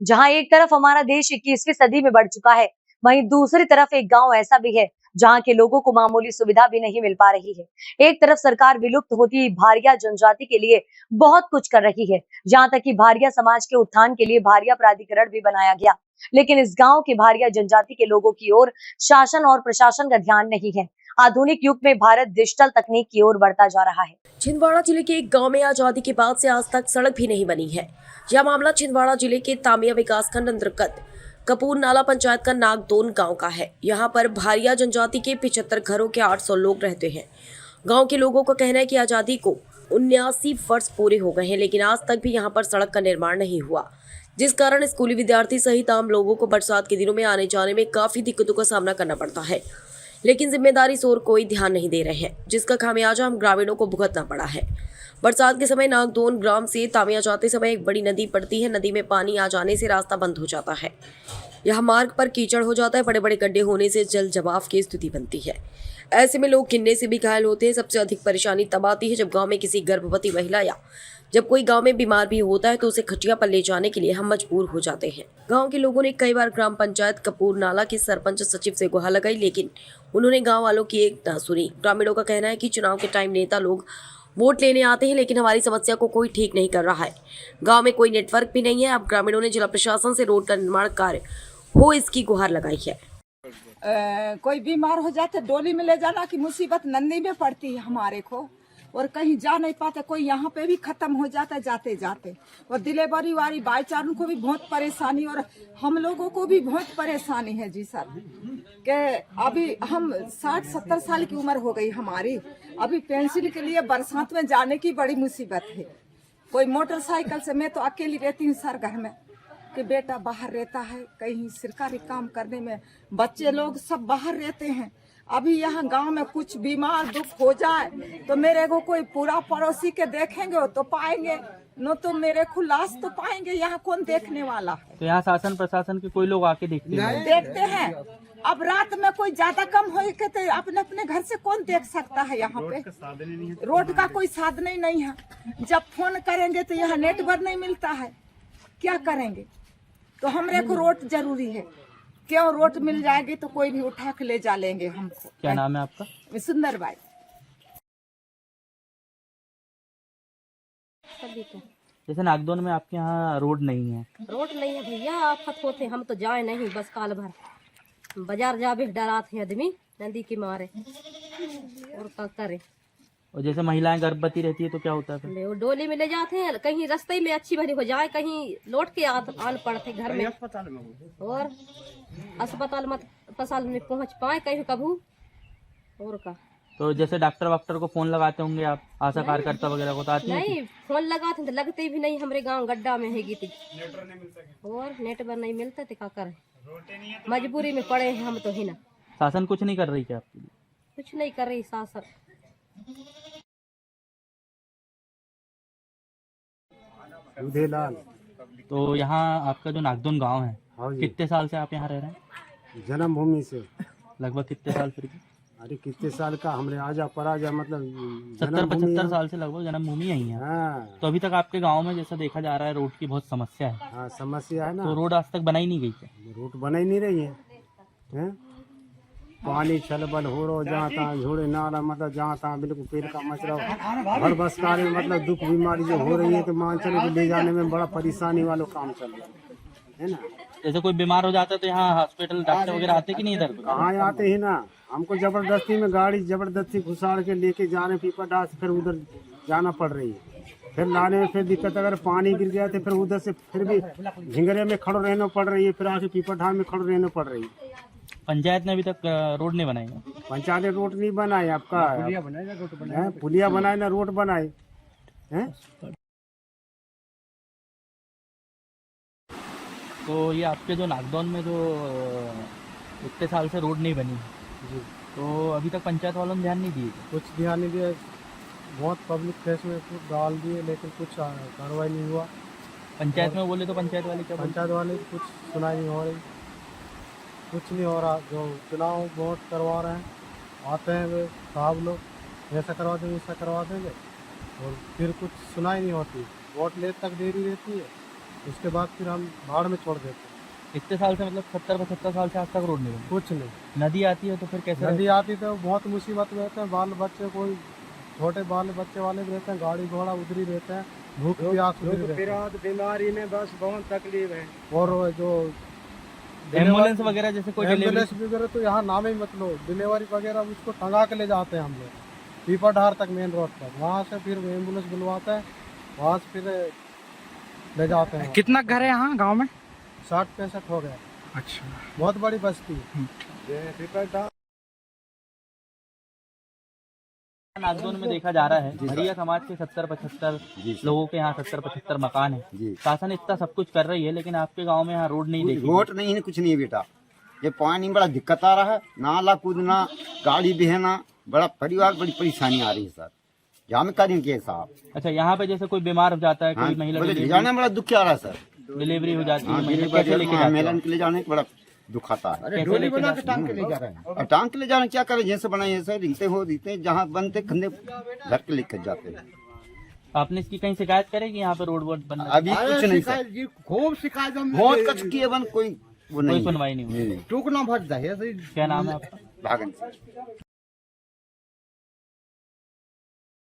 जहां एक तरफ हमारा देश 21वीं सदी में बढ़ चुका है, वहीं दूसरी तरफ एक गांव ऐसा भी है जहां के लोगों को मामूली सुविधा भी नहीं मिल पा रही है। एक तरफ सरकार विलुप्त होती भारिया जनजाति के लिए बहुत कुछ कर रही है, जहां तक कि भारिया समाज के उत्थान के लिए भारिया प्राधिकरण भी बनाया गया, लेकिन इस गांव के भारिया जनजाति के लोगों की ओर शासन और प्रशासन का ध्यान नहीं है। आधुनिक युग में भारत डिजिटल तकनीक की ओर बढ़ता जा रहा है। छिंदवाड़ा जिले के एक गांव में आजादी के बाद से आज तक सड़क भी नहीं बनी है। यह मामला छिंदवाड़ा जिले के तामिया विकासखंड अंतर्गत कपूर नाला पंचायत का नागदोन गांव का है। यहां पर भारिया जनजाति के 75 घरों के 800 लोग रहते हैं। गांव के लोगों का कहना है कि आजादी को 79 वर्ष पूरे हो गए हैं, लेकिन आज तक भी यहां पर सड़क का निर्माण नहीं हुआ, जिस कारण स्कूली विद्यार्थी सहित आम लोगों को बरसात के दिनों में आने जाने में काफी दिक्कतों का सामना करना पड़ता है। लेकिन जिम्मेदारी से और कोई ध्यान नहीं दे रहे हैं, जिसका खामियाजा हम ग्रामीणों को भुगतना पड़ा है। बरसात के समय नागदोन ग्राम से तामिया जाते समय एक बड़ी नदी पड़ती है। नदी में पानी आ जाने से रास्ता बंद हो जाता है। यह मार्ग पर कीचड़ हो जाता है। बड़े बड़े गड्ढे होने से जल जमाव की स्थिति बनती है। ऐसे में लोग गिरने से भी घायल होते हैं। सबसे अधिक परेशानी तब आती है जब गांव में किसी गर्भवती महिला या जब कोई गांव में बीमार भी होता है तो उसे खटिया पर ले जाने के लिए हम मजबूर हो जाते हैं। गांव के लोगों ने कई बार ग्राम पंचायत कपूर नाला के सरपंच सचिव से गुहार लगाई, लेकिन उन्होंने गांव वालों की एक न सुनी। ग्रामीणों का कहना है कि चुनाव के टाइम नेता लोग वोट लेने आते हैं, लेकिन हमारी समस्या को कोई ठीक नहीं कर रहा है। गाँव में कोई नेटवर्क भी नहीं है। अब ग्रामीणों ने जिला प्रशासन से रोड का निर्माण कार्य हो इसकी गुहार लगाई है। कोई बीमार हो जाते डोली में ले जाना की मुसीबत नंदी में पड़ती है हमारे को, और कहीं जा नहीं पाते। कोई यहाँ पे भी खत्म हो जाता है जाते जाते, और डिलीवरी वाली बाईचारों को भी बहुत परेशानी, और हम लोगों को भी बहुत परेशानी है जी सर। के अभी हम 60-70 साल की उम्र हो गई हमारी, अभी पेंशन के लिए बरसात में जाने की बड़ी मुसीबत है। कोई मोटरसाइकिल से, मैं तो अकेली रहती हूँ सर घर में, कि बेटा बाहर रहता है कहीं सरकारी काम करने में, बच्चे लोग सब बाहर रहते हैं। अभी यहाँ गांव में कुछ बीमार दुख हो जाए तो मेरे को कोई पूरा पड़ोसी के देखेंगे तो पाएंगे, न तो मेरे को लाश तो पाएंगे। यहाँ कौन देखने वाला है? तो यहाँ शासन प्रशासन के कोई लोग आके देखते हैं। अब रात में कोई ज्यादा कम हो के तो अपने अपने घर से कौन देख सकता है? यहाँ पे रोड का कोई साधन ही नहीं है। जब फोन करेंगे तो यहाँ नेटवर्क नहीं मिलता है, क्या करेंगे? तो हमरे को रोड जरूरी है। क्यों रोड मिल जाएगी तो कोई भी उठा के ले जा लेंगे हमको। क्या नाम है आपका? सुंदरबाई। जैसे नागदोन में आपके यहाँ रोड नहीं है? रोड नहीं है भैया, आफत होते हम तो जाए नहीं, बस काल भर बाजार जावे डराते हैं आदमी नदी के मारे, और क्या करे। और जैसे महिलाएं गर्भवती रहती है तो क्या होता है? वो डोली में ले जाते हैं, कहीं रास्ते में अच्छी भरी हो जाए, कहीं लौट के आन पड़ते घर में, और अस्पताल में पहुंच पाए कहीं कभू, और का। तो जैसे डॉक्टर वॉक्टर को फोन लगाते होंगे आप, आशा कार्यकर्ता वगैरह को? तो आती नहीं, फोन लगाते तो लगते भी नहीं। हमारे गांव गड्ढा में है गीती, और नेटवर्क नहीं मिलता तो क्या करें, मजबूरी में पड़े हैं हम तो ही ना। शासन कुछ नहीं कर रही क्या आपके लिए? कुछ नहीं कर रही शासन। उदयलाल। तो यहाँ आपका जो नागदोन गांव है, कितने साल से आप यहाँ रह रहे हैं? जन्मभूमि से। लगभग कितने साल फिर? अरे कितने साल का, हमरे आजा पराजा मतलब 70-75 साल से लगभग जन्मभूमि यही है। हाँ। तो अभी तक आपके गांव में जैसा देखा जा रहा है रोड की बहुत समस्या है। हाँ समस्या है ना। तो रोड आज तक बनाई नहीं गई क्या? रोड बनाई नहीं रही है? पानी छलबल हो रहा जहाँ तहाँ, झोड़े नाला मतलब जहाँ तहाँ बिल्कुल पेड़ का मचरा, हर बस कार्य में मतलब दुख बीमारी जो हो रही है तो मान चले कि ले जाने में बड़ा परेशानी वालों काम चल रहा है ना। जैसे कोई बीमार हो जाता है तो यहाँ हॉस्पिटल डॉक्टर वगैरह आते कि नहीं इधर? कहाँ आते ही ना, हमको जबरदस्ती में गाड़ी जबरदस्ती घुसाड़ के लेके जाने पीपा डाल से फिर उधर जाना पड़ रही है। फिर लाने में फिर दिक्कत, अगर पानी गिर गया तो फिर उधर से फिर भी झिंगरे में खड़ो रहना पड़ रही है, फिर आके पीपा ढाल में खड़ो रहना पड़ रही है। पंचायत ने अभी तक रोड नहीं बनाई? पंचायत ने रोड नहीं बनाए, आपका पुलिया बनाए ना रोड बनाए हैं। तो ये आपके जो नागदौन में जो इतने साल से रोड नहीं बनी जी, तो अभी तक पंचायत वालों ने ध्यान नहीं दिए? कुछ ध्यान नहीं दिया, बहुत पब्लिक प्लेस में डाल दिए लेकिन कुछ कार्रवाई नहीं हुआ। पंचायत में बोले तो पंचायत वाले क्या? पंचायत वाले कुछ सुनाई नहीं हो रही, कुछ नहीं हो रहा। जो चुनाव वोट करवा रहे हैं, आते हैं वे साहब लोग, ऐसा करवा देंगे वैसा करवा देंगे, और फिर कुछ सुनाई नहीं होती। वोट ले तक देरी रहती है, उसके बाद फिर हम भाड़ में छोड़ देते हैं। इतने साल से मतलब 70-75 साल से आज तक रोड नहीं बनी। कुछ नहीं। नदी आती है तो फिर कैसे नदी आती तो बहुत मुसीबत में रहते हैं, बाल बच्चे कोई छोटे बाल बच्चे वाले भी रहते हैं, गाड़ी घोड़ा उधर ही रहते हैं, भूख प्यास उधर ही रहते हैं। बीमारी में बस बहुत तकलीफ है। और जो एम्बुलेंस वगैरह जैसे कोई एम्बुलेंस वगैरह तो यहाँ नाम ही मत लो, डिलीवरी वगैरह उसको टंगा के ले जाते हैं हम लोग पीपरधार तक मेन रोड पर, वहाँ से फिर एम्बुलेंस बुलवाते हैं, वहाँ से फिर ले जाते हैं। कितना घर है यहाँ गांव में? 60-65 हो गया। अच्छा। बहुत बड़ी बस्ती है। नागदोन में देखा जा रहा है भरिया समाज के 70-75 लोगों के यहाँ 70-75 मकान है। शासन इतना सब कुछ कर रही है लेकिन आपके गांव में यहाँ रोड नहीं देखी। रोड नहीं है, कुछ नहीं है बेटा। ये पानी बड़ा दिक्कत आ रहा है, नाला कूदना, गाड़ी बहना, बड़ा परिवार बड़ी परेशानी आ रही है सर। जहाँ में करेंगे साहब। अच्छा, यहाँ पे जैसे कोई बीमार हो जाता है, कोई महिला ले जाने में बड़ा दुख आ रहा है सर। डिलीवरी हो जाती है, कैसे लेके जाते मेलन के ले जाने में बड़ा दुख आता है। कैसे लेके जाते हैं? टांग के ले जा रहे हैं। और टांग के ले जाने क्या करें, जैसे बनाए सर, रीते जहाँ बनते खंडे घर के लेकर जाते हैं। आपने इसकी कहीं शिकायत करेगी यहाँ पे रोड वोड बनना? अभी कुछ नहीं सर, खूब शिकायत बहुत कुछ किए बन, कोई वो कोई नहीं सुनवाई नहीं हुई। नहीं। टूकना भर जाए। क्या नाम है आपका? भागन से।